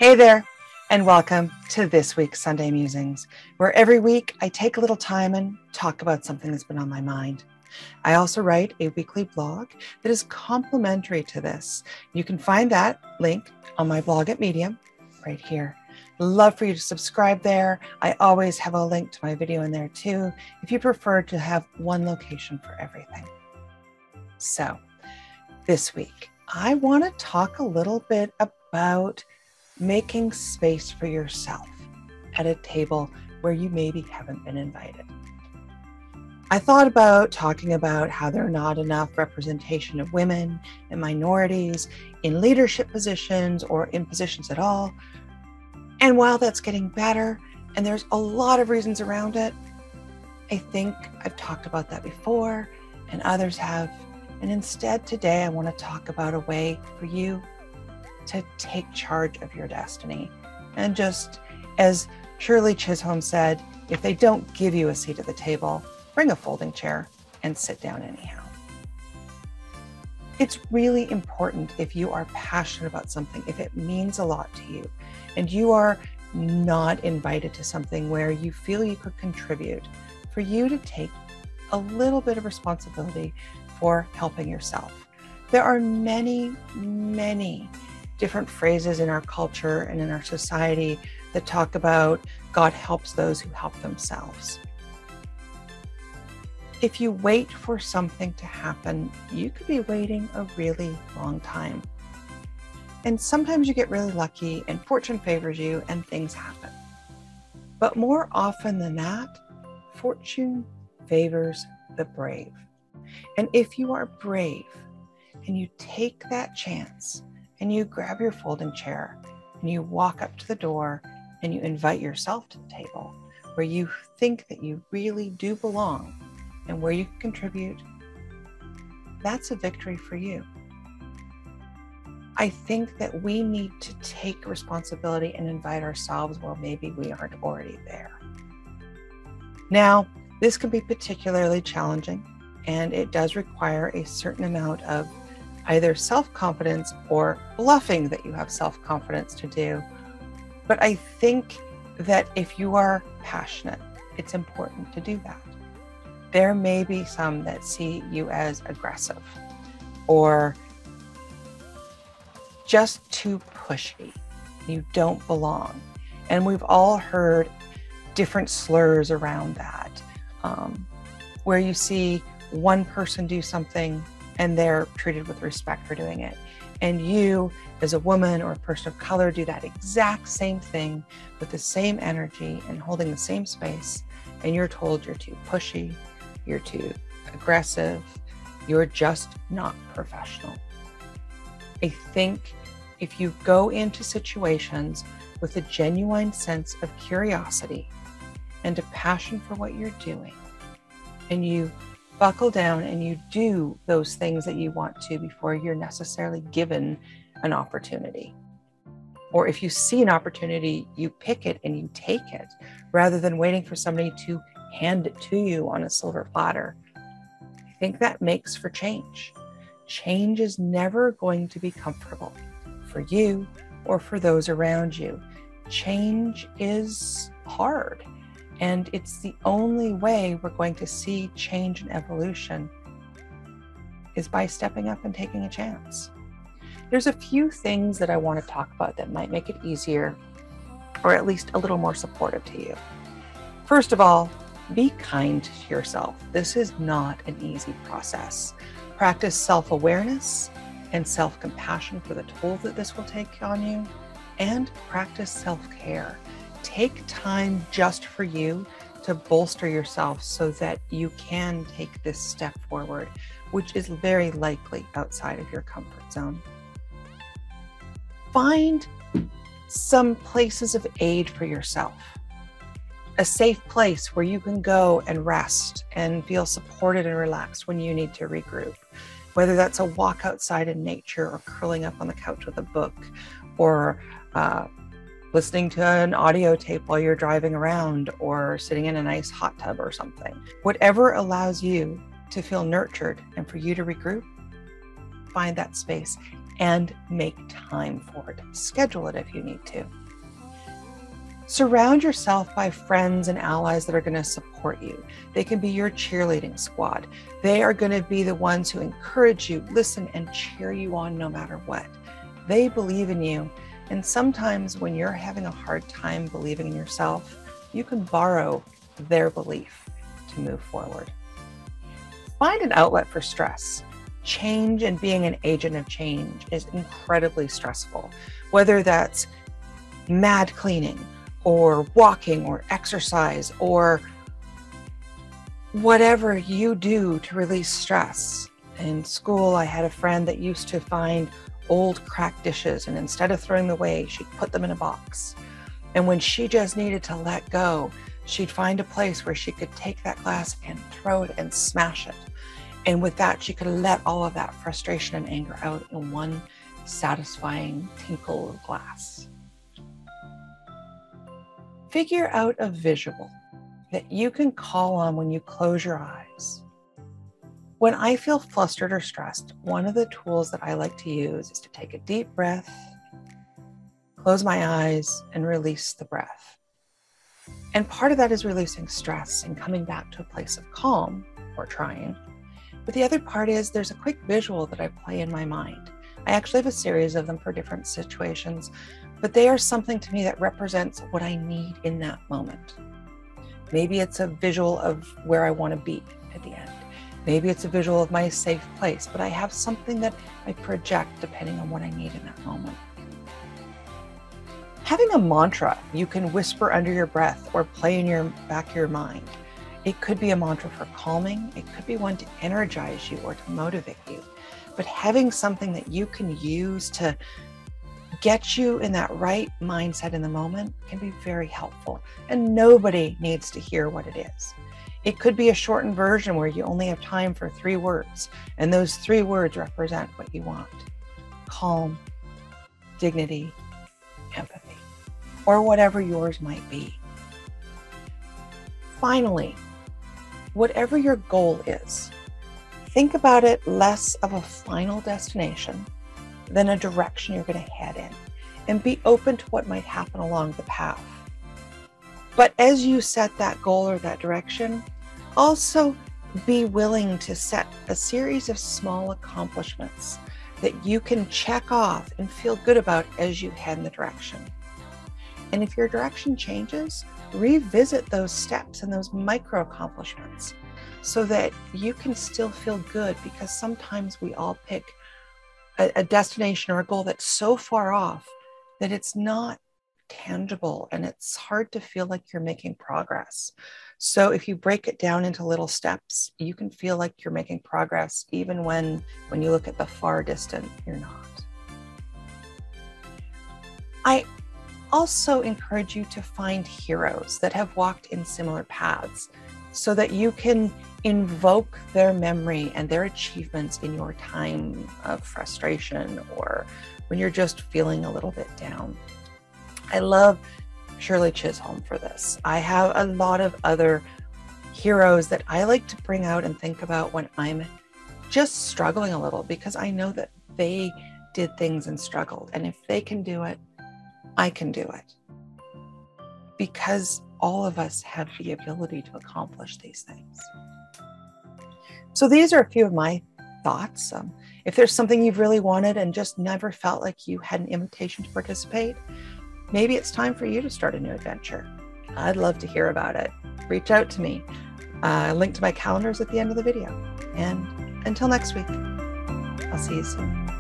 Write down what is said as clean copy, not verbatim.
Hey there, and welcome to this week's Sunday Musings, where every week I take a little time and talk about something that's been on my mind. I also write a weekly blog that is complementary to this. You can find that link on my blog at Medium right here. Love for you to subscribe there. I always have a link to my video in there too, if you prefer to have one location for everything. So this week, I want to talk a little bit about making space for yourself at a table where you maybe haven't been invited. I thought about talking about how there are not enough representation of women and minorities in leadership positions or in positions at all. And while that's getting better, and there's a lot of reasons around it, I think I've talked about that before and others have. And instead today, I want to talk about a way for you to take charge of your destiny. And just as Shirley Chisholm said, if they don't give you a seat at the table, bring a folding chair and sit down anyhow. It's really important if you are passionate about something, if it means a lot to you, and you are not invited to something where you feel you could contribute, for you to take a little bit of responsibility for helping yourself. There are many different phrases in our culture and in our society that talk about God helps those who help themselves. If you wait for something to happen, you could be waiting a really long time. And sometimes you get really lucky and fortune favors you and things happen. But more often than that, fortune favors the brave. And if you are brave and you take that chance and you grab your folding chair and you walk up to the door and you invite yourself to the table where you think that you really do belong and where you can contribute, that's a victory for you. I think that we need to take responsibility and invite ourselves where maybe we aren't already there. Now, this can be particularly challenging, and it does require a certain amount of either self-confidence or bluffing that you have self-confidence to do. But I think that if you are passionate, it's important to do that. There may be some that see you as aggressive or just too pushy. You don't belong. And we've all heard different slurs around that, where you see one person do something and they're treated with respect for doing it. And you, as a woman or a person of color, do that exact same thing with the same energy and holding the same space, and you're told you're too pushy, you're too aggressive, you're just not professional. I think if you go into situations with a genuine sense of curiosity and a passion for what you're doing, and you buckle down and you do those things that you want to before you're necessarily given an opportunity. Or if you see an opportunity, you pick it and you take it rather than waiting for somebody to hand it to you on a silver platter. I think that makes for change. Change is never going to be comfortable for you or for those around you. Change is hard. And it's the only way we're going to see change and evolution is by stepping up and taking a chance. There's a few things that I want to talk about that might make it easier, or at least a little more supportive to you. First of all, be kind to yourself. This is not an easy process. Practice self-awareness and self-compassion for the toll that this will take on you, and practice self-care. Take time just for you to bolster yourself so that you can take this step forward, which is very likely outside of your comfort zone. Find some places of aid for yourself. A safe place where you can go and rest and feel supported and relaxed when you need to regroup. Whether that's a walk outside in nature or curling up on the couch with a book or listening to an audio tape while you're driving around or sitting in a nice hot tub or something. Whatever allows you to feel nurtured and for you to regroup, find that space. and make time for it. Schedule it if you need to. Surround yourself by friends and allies that are going to support you. They can be your cheerleading squad. They are going to be the ones who encourage you, listen, and cheer you on no matter what. They believe in you. And sometimes when you're having a hard time believing in yourself, you can borrow their belief to move forward. Find an outlet for stress. Change and being an agent of change is incredibly stressful, whether that's mad cleaning or walking or exercise or whatever you do to release stress. In school, I had a friend that used to find old cracked dishes, and instead of throwing them away, she'd put them in a box. And when she just needed to let go, she'd find a place where she could take that glass and throw it and smash it. And with that, she could let all of that frustration and anger out in one satisfying tinkle of glass. Figure out a visual that you can call on when you close your eyes. When I feel flustered or stressed, one of the tools that I like to use is to take a deep breath, close my eyes, and release the breath. And part of that is releasing stress and coming back to a place of calm, or trying. But the other part is there's a quick visual that I play in my mind. I actually have a series of them for different situations, but they are something to me that represents what I need in that moment. Maybe it's a visual of where I want to be at the end. Maybe it's a visual of my safe place, but I have something that I project depending on what I need in that moment. Having a mantra you can whisper under your breath or play in your back of your mind. It could be a mantra for calming. It could be one to energize you or to motivate you. But having something that you can use to get you in that right mindset in the moment can be very helpful. And nobody needs to hear what it is. It could be a shortened version where you only have time for 3 words, and those 3 words represent what you want: calm, dignity, empathy, or whatever yours might be. Finally, whatever your goal is, think about it less of a final destination than a direction you're going to head in, and be open to what might happen along the path. But as you set that goal or that direction, also be willing to set a series of small accomplishments that you can check off and feel good about as you head in the direction. And if your direction changes, revisit those steps and those micro accomplishments so that you can still feel good, because sometimes we all pick a destination or a goal that's so far off that it's not tangible and it's hard to feel like you're making progress. So if you break it down into little steps, you can feel like you're making progress even when you look at the far distant, you're not. I also encourage you to find heroes that have walked in similar paths so that you can invoke their memory and their achievements in your time of frustration or when you're just feeling a little bit down. I love Shirley Chisholm for this. I have a lot of other heroes that I like to bring out and think about when I'm just struggling a little, because I know that they did things and struggled. And if they can do it, I can do it. Because all of us have the ability to accomplish these things. So these are a few of my thoughts. If there's something you've really wanted and just never felt like you had an invitation to participate, maybe it's time for you to start a new adventure. I'd love to hear about it. Reach out to me. Link to my calendars at the end of the video. And until next week, I'll see you soon.